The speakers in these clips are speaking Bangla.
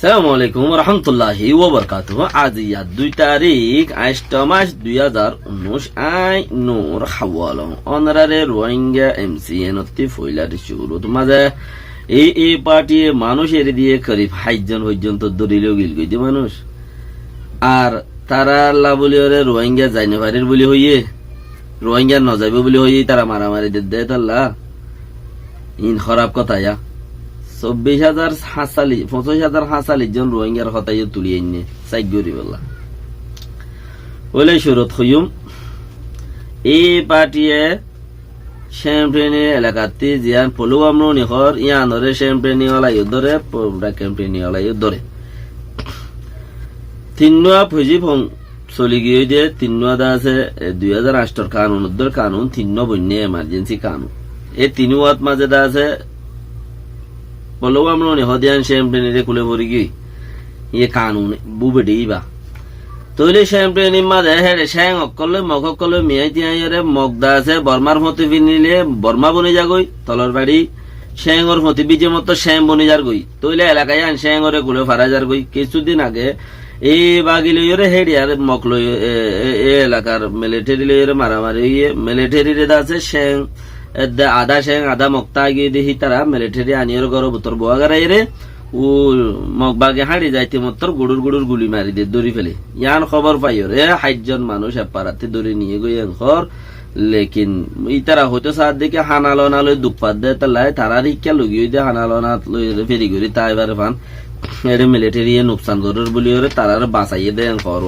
সালামু আলাইকুম রহমতুল্লাহি ওবরকাতুহ। আজ 2 তারিখ 8 মাস 2019 আই নূর হাওয়াল অনারারে রোহিঙ্গা এমসিএন অতি ফইলার শুরুত মাঝে এই পার্টি মানুষের দিয়ে করিব 60 জন পর্যন্ত দরিল গিল গইছে মানুষ। আর তারা আল্লাহ বলি ওরে রোহিঙ্গা যাইনে পারির বলি হইয়ে রোহিঙ্গা ন যাইবে বলি হইয়ে তারা মারামারি দেয় আল্লাহ ইন খারাপ কথা। 25,000 হাসালি জন রোহিঙ্গার হতাই তুলিয়ে নিয়ে সাইগরি বললা বলে সুরত হইম এই পার্টিয়ে শ্যাম্পেনি এলাকাতে জিয়ান পলু আমনো নিখর ইয়ানরে শ্যাম্পেনি ওলা ধরে পুরা ক্যাম্পেনি ওলা ধরে তিন্নুয়া ফুজি ফং চলি গিয়ে যে তিন্নুয়া দা আছে 2008 কানুন উদ্ধার কানুন তিন্ন বন্যে এমার্জেন্সি কানুন এই তিনুয়াত মাঝে দা আছে বলো আমরা হদিয়ান শ্যাম্পেনি কুলে পড়ি গিয়ে ইয়ে কানুন বুবেডি বা তৈলে শ্যাম্পেনি মাঝে হেরে শ্যাং অকলে মগ অকলে মিয়াই তিয়াইরে মগদা আছে বর্মার মতে বিনিলে বর্মা বনে যাগই তলর বাড়ি শ্যাংর মতে বিজে মতো শ্যাম বনে যার গই তৈলে এলাকায় আন শ্যাংরে কুলে ফারা যার গই কিছুদিন আগে এই বাগিলইরে হেডিয়ার মকল এ এলাকার মিলিটারি লইরে মারামারি মিলিটারি রে আছে শ্যাং আধা শ্যাং আধা মক্তা গিয়ে দেখি তারা মিলিটারি আনিয়র গর বুতর বোয়া গারাইরে ও মগবাগে হাঁড়ি যাইতে মতর গুড়ুর গুড়ুর গুলি মারি দিয়ে দড়ি ফেলে ইয়ান খবর পাইও রে 60 জন মানুষ পাড়াতে দড়ি নিয়ে গই ঘর লেকিন ইতারা হয়তো সার দিকে হানালনা লই দুপাত দেয় তালাই তারা রিক্কা লগিয়ে দিয়ে হানালনা লই ফেরি করি তাই এবারে ফান এর মিলিটারি নুকসান করার বলি ওরে তারার বাঁচাইয়ে দেয় ঘর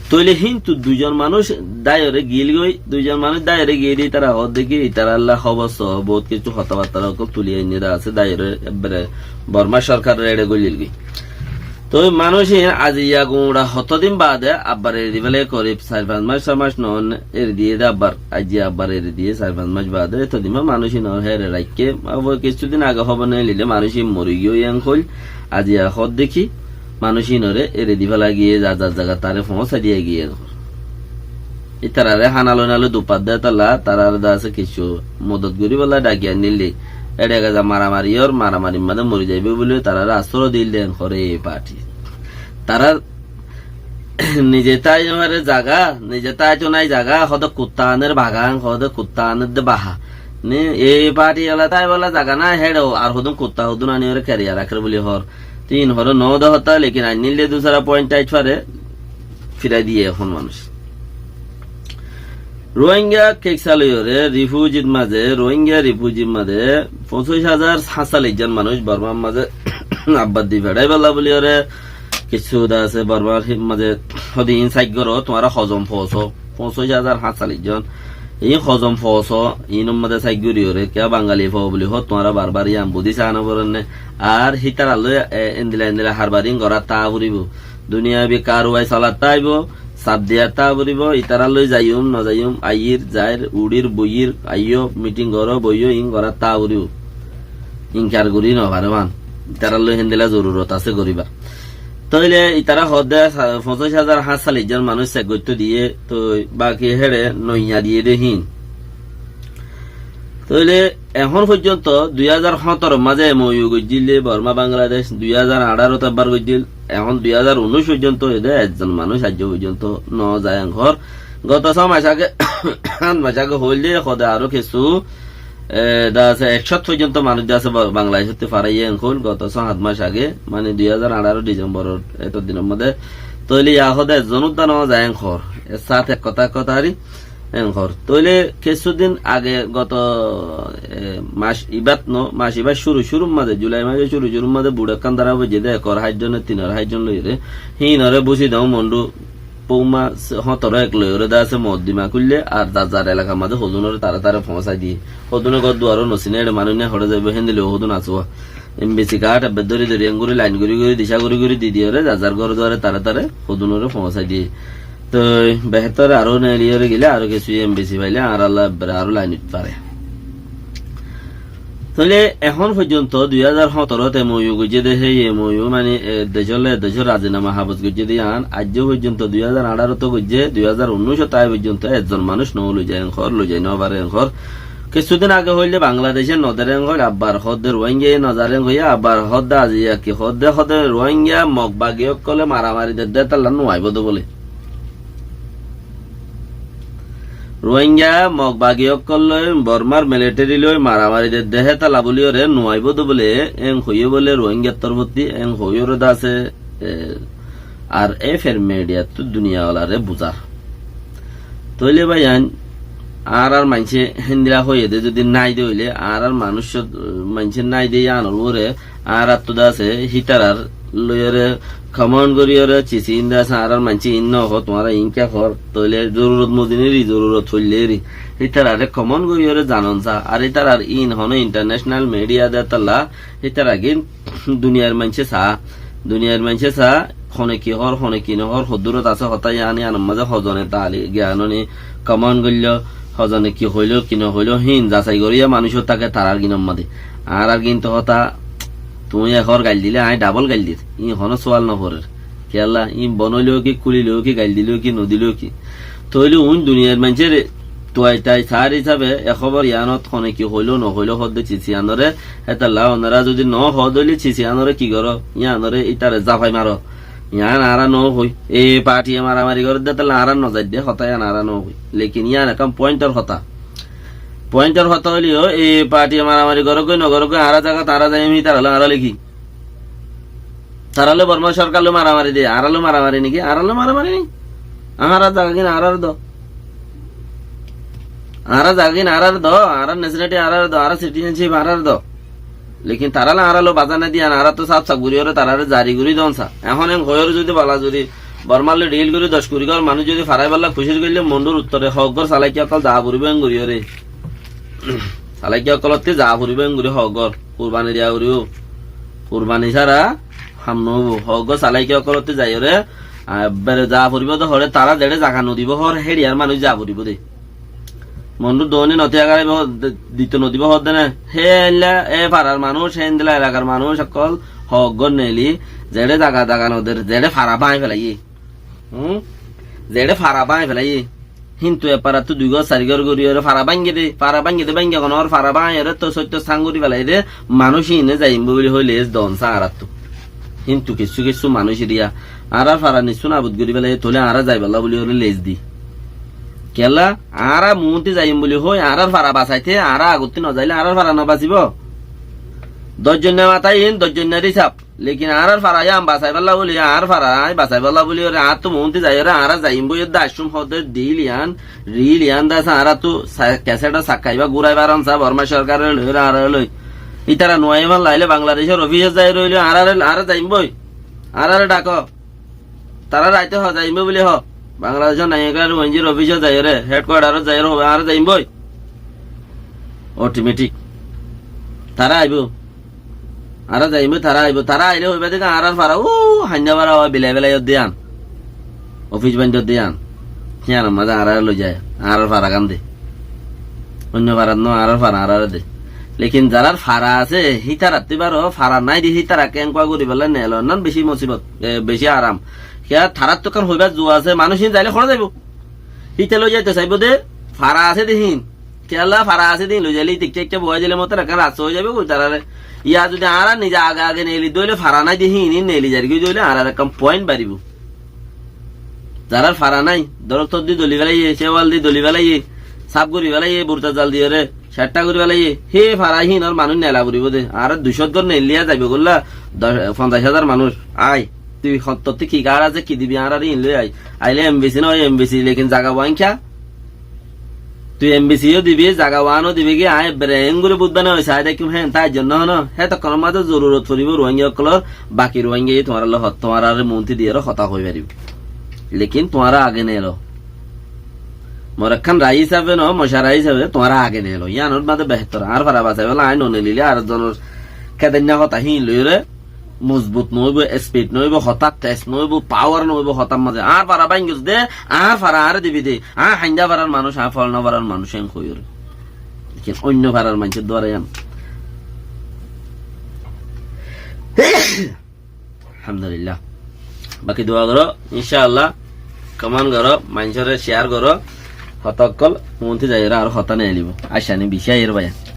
তৈলে কিন্তু দুইজন মানুষ দায়রে গিল গই দুইজন মানুষ দায়রে গিয়ে দিয়ে তারা হদ দেখি তারা আল্লাহ খবর বহুত কিছু কথাবার্তা তুলিয়ে এনে আছে দায়রে এবারে বর্মা সরকারের এড়ে গলিল গই তো মানুষ আজ ইয়া গুড়া হতদিন বাদে আব্বার এর দিবেলে করিব 4-5 মাস নন এর দিয়ে আব্বার আজ আব্বার এর দিয়ে 4-5 মাস বাদে তো দিমা মানুষ ন হেরে রাখকে কিছুদিন আগে খবর নিয়ে নিলে মানুষ মরি গিয়ে ইয়াং হল আজ ইয়া হদ দেখি মানুষই নরে এরে দিবেলা গিয়ে যা যা জায়গা তারে পৌঁছা দিয়ে গিয়ে তারারে হানালো নালো দুপাত দেয় তালা তারা আছে কিছু মদত করি বলা ডাকিয়া নিলে এটা যা মারামারি ওর মারামারি মানে মরি যাইবে বলে তারা আশ্রয় দিল দেন করে এই পার্টি তারা নিজে তাই জায়গা নিজে তাই তো নাই জায়গা হদ কুত্তানের বাগান হদ কুত্তানের বাহা এই পার্টি এলা তাই বলা জায়গা না হেডো আর হদুন কুত্তা হদুন আনি ওরে ক্যারিয়ার রাখে বলি হর 3 হর 9 হতা লেকিন আই নিলে দুসরা পয়েন্ট আইট পারে ফিরাই দিয়ে এখন মানুষ রোহিঙ্গা কেকসালয়রে রিফিউজির মাঝে রোহিঙ্গা রিফিউজির মাঝে 25,000 জন মানুষ বর্মার মাঝে আব্বাদ দি ভেড়াই বেলা বলি ওরে কিছু আছে বর্মার মাঝে হদি ইনসাইড করো তোমার হজম ফস 25,000 জন এই হজম ফস ইন মাঝে সাইগুরি ওরে কে বাঙালি ফ বলি হ তোমার বারবার ইয়াম বুদ্ধি চানো বরনে আর হিতার আলো এন্দিলা হারবারিং করা তা বুড়িব দুনিয়া বি কারওয়াই চালাত তাইব সাপ দিয়া তা বুড়িব ইতারা লই যাইম ন যাইম আইর যাইর উড়ির বইর আইও মিটিং করো বইও ইং করা তা বুড়িব ইনকার করি ন ভারমান ইতারা লই হেন্দিলা জরুরত আছে করিবা তইলে ইতারা হদে 25,000 জন মানুষ সেগত্য দিয়ে তো বাকি হেড়ে নইয়া দিয়ে দেহিন তইলে এখন পর্যন্ত 2017 মাঝে ময়ু গজিলে বর্মা বাংলাদেশ 2018 তাবার গজিল এখন 2019 পর্যন্ত এদের একজন মানুষ আজ পর্যন্ত ন যায় ঘর গত 6 মাস আগে হইলে সদা আরো কিছু 100 পর্যন্ত মানুষ আছে বাংলাদেশ হতে পারাইয়ে এখন গত 7 মাস আগে মানে 2018 ডিসেম্বর এতদিনের মধ্যে তৈলে ইয়া সদা একজন উদ্যান যায় ঘর সাথে এক কথা হারি ঘর তৈলে কিছুদিন আগে গত মাস ইবার শুরুর মাঝে জুলাই মাসে শুরুর মাঝে বুড়া কান্দারা বুঝে দেয় কর 60 জনের 3 জন লইরে হিনরে বুঝি দাও মন্ডু পৌমা 17 লই ওরে আছে মদ্দিমা করলে আর যার এলাকার মাঝে হজুনরে তারা পৌঁছাই দিয়ে হজুনের ঘর দুয়ারও নসিনে মানুষ নিয়ে হরে যাবে হেন দিলে হজুন আছো এমবিসি কাঠ ধরি আঙ্গুরি লাইন করি দিশা করি দি দিয়ে যার ঘর দুয়ারে তারা হজুনরে পৌঁছাই দিয়ে তো বেহতর আরো নেলিয়রে গেলে আরো কিছু এমবিসি পাইলে আর আল্লাহ আরো লাইন পারে তাহলে এখন পর্যন্ত 2017 ময়ু গজে দেখে ময়ু মানে দেশের রাজিনামা হাবজ গজে দিয়ে আন আজ পর্যন্ত 2018 তো গজে 2019 তাই পর্যন্ত একজন মানুষ ন লই যায় ঘর লই যায় নবারে ঘর কিছুদিন আগে হইলে বাংলাদেশের নদরেং হইল আব্বার হদ্দে রোহিঙ্গা নজারেং হইয়া আব্বার হদ্দা আজিয়া কি হদ্দে হদ্দে রোহিঙ্গা মগবাগিয়ক কলে মারামারি দে তাল্লা নোয়াইব তো বলে রোহিঙ্গা মগবাগিয়ক করলে বর্মার মিলিটারি লই মারামারি দে দেহে তালা বলি ওরে নোয়াইব তো বলে এং হইয় বলে রোহিঙ্গার তরফতি এং হইয় রে দাসে আর এ ফের মিডিয়া তো দুনিয়াওয়ালারে বুঝা তৈলে ভাই আর মানছে হিন্দিরা হয়ে দে যদি নাই দে হইলে আর মানুষ মানছে নাই দিয়ে আনল ওরে আর তো আছে হিতারার লইরে খমন করিয়রে চিচি ইন্দা আছে আর মানছে ইন্ন হ তোমার ইনকা খর তৈলে জরুরত মদিনেরই জরুরত হইলেরই হিতারারে খমন করিয়রে জানন চা আর হিতারার ইন হন ইন্টারন্যাশনাল মিডিয়া দে তাল্লা হিতারা গিন দুনিয়ার মানছে চা হনে কি হর হনে কি নহর হদুরত আছে হতাই আনি আনম মাঝে হজনে তালি জ্ঞাননি কমন গল্য হজনে কি হইল কি নহইল হিন যাচাই করিয়া মানুষ তাকে তারার গিনম মাদে আর কিন্তু হতা তুমি এখর গাইল দিলে আই ডাবল গাইল দিত ই হন সোয়াল নহরের কেলা ই বনইলেও কি কুলিলেও কি গাইল দিলেও কি নদিলেও কি তইলে উন দুনিয়ার মানুষের তাই সার হিসাবে এখবর ইয়ানত হনে কি হইল নহইল হদে চিচি আনরে হেতাল্লা ওনারা যদি ন হদলি চিচি আনরে কি করো ইয়ানরে ইতারে জাফাই মারো ইয়ান আরা ন হই এ পার্টি মারামারি করে দে তাহলে আরা ন যাই দে হতা ইয়ান আরা ন হই লেকিন ইয়ান একাম পয়েন্টার হতা হইলিও এ পার্টি মারামারি করে কই নগর কই আরা জায়গা তারা যাই আমি তারালে আরা লিখি তারালে বর্মা সরকার লো মারামারি দে আরালো মারামারি নাকি আরালো মারামারি নি আরা জায়গা কিনা আরার দ আরা জায়গা কিনা আরার দ আরা নেশনালিটি আরার দ আরা সিটিজেনশিপ আরার দ লেকিন তারালে আরালো বাজানে দিয়া আরা তো সাপ সাগুরি ওরে তারারে জারি করি দনসা এখন হয়ের যদি বালা যদি বর্মালে ডিল করে 10 কোটি কর মানুষ যদি ফারাই বাল্লা খুশি করলে মন্ডুর উত্তরে হকগর সালাইকি অকল যা পড়িবে এঙ্গুরি ওরে সালাইকি অকলতে যা পড়িবে এঙ্গুরি হকগর কুরবানি দিয়া করিও কুরবানি ছাড়া হামনো হকগর সালাইকি অকলতে যাই ওরে বেরে যা পড়িব তো হরে তারা দেড়ে জাগা নদিব হর হেরিয়ার মানুষ যা পড়িব দে মন্ডুর দোনি নথি আগারে দিত নদীব হদ না হে এ পাড়ার মানুষ হেন্দিলা এলাকার মানুষ সকল হকগর নেলি জেড়ে জাগা নদের জেড়ে ফারা পাই ফেলাই জেড়ে ফারা পাই ফেলাই কিন্তু এপারা তো 2 গজ 4 গজ গড়ি ফারা ভাঙ্গে দে ভাঙ্গে কোন আর ফারা পাই এর তো সত্য সাঙ্গুরি ফেলাই দে মানুষই নে যাইম বলি হইলে দন সারাত কিন্তু কিছু মানুষ দিয়া আর ফারা নিছু না বুদ গরি ফেলাই তোলে আর যাইবাল্লা বলি হলে লেজ দি কেলা আরা মুহূর্তে যাইম বলি হই আর ফারা বাঁচাইতে আর আগতে ন যাইলে আর ফারা ন বাঁচিব 10 জন মাথায় 10 জনের হিসাব লেকিন আর ফারাই আম বাঁচাই পাল্লা বলি আর ফারাই বাঁচাই পাল্লা বলি ওরে আর তো মুহূর্তে যাই ওরে আর যাইম বই দাসুম হদে রিলিয়ান দাস আর তো ক্যাসেটা সাকাইবা ঘুরাইবার আনসা বর্মা সরকারের লই আর লই ইতারা নোয়াইমান লাইলে বাংলাদেশের অফিসে যাই রইল আর যাইম বই আর ডাক তারা রাইতে হ যাইম বলি হ বাংলাদেশের নায়িকার ওএনজির অফিসে যাই রে হেডকোয়ার্টার যাই হবে আর যাইম বই অটোমেটিক তারা আইব আর যাইব তারা আইলে হইবা দেখে আর ফারা হান্যা বারা বেলাই দিয়ান অফিস বান্ধ দিয়ান হিয়ান মাঝে আর লই যায় আর ফারা কান দে অন্য ফারাত ন আর ফারা আর দে লেকিন যারা ফারা আছে হিতার রাত্রিবার ফারা নাই দি হিতারা কেঙ্কা করি পেলে নেল নান বেশি মুসিবত বেশি আরাম সেয়া থারার তো কারণ হইবার জোয়া আছে মানুষ যাইলে খরা যাইব হিতে লই যাইতে চাইব দে ফারা আছে দেখিন কেলা ফারা আছে দিন লই যাইলে টিকটে বয়া দিলে মতো রাখা রাস্তা হয়ে যাবে কই তারা ইয়া যদি আর নিজে আগে নেলি দইলে ফারা নাই দিয়ে হিনি নেলি যারি দইলে আর এরকম পয়েন্ট বাড়িব যারা ফারা নাই দরক তোর দিয়ে দলি বেলাইয়ে সেওয়াল দিয়ে দলি বেলাইয়ে সাপ করি বেলাইয়ে বুরতা জাল দিয়ে রে 60টা করি বেলাইয়ে হে ফারা হিন আর মানুষ নেলা করিব দে আর 200 ঘর নেলিয়া যাইবে বললা 50,000 মানুষ আয় তুই তোর কি কার আছে কি দিবি আর ইন লই আইলে এমবিসি নয় এমবিসি লেকিন জাগা ওয়াংখা তুই এমবিসিও দিবি জাগা ওয়ানও দিবি কি আয় ব্রেন করে বুঝবে না ওই সাইড কি হ্যাঁ তাই জন্য হন হ্যাঁ তো কোনো মাঝে জরুরত পড়িব রোহিঙ্গা সকলের বাকি রোহিঙ্গা তোমার তোমার আর মন্ত্রী দিয়ে হতা হয়ে পারিব লেকিন তোমার আগে নেলো মরখান রাই হিসাবে ন মশারা হিসাবে তোমার আগে নেলো ইয়ানোর মাঝে বেহতর আর ফারা বাঁচাই বলে আয় ননে লিলে আর জনের খেদেন্যা হতা হিন লই রে মজবুত নইব স্পিড নইব হঠাৎ তেজ নইব পাওয়ার নইব হঠাৎ মাঝে আর ফারা বাইঙ্গিস দে আর ফারা আর দিবি দে আর হাইন্দা ফারার মানুষ আর ফলনা ফারার মানুষ এম কইর অন্য ফারার মানুষের দ্বারা আলহামদুলিল্লাহ বাকি দোয়া করো ইনশাআল্লাহ কমান করো মানুষের শেয়ার করো হতকল মন্ত্রী যাই আর হতা নিয়ে নিব আশানি বিষয় এর বায়া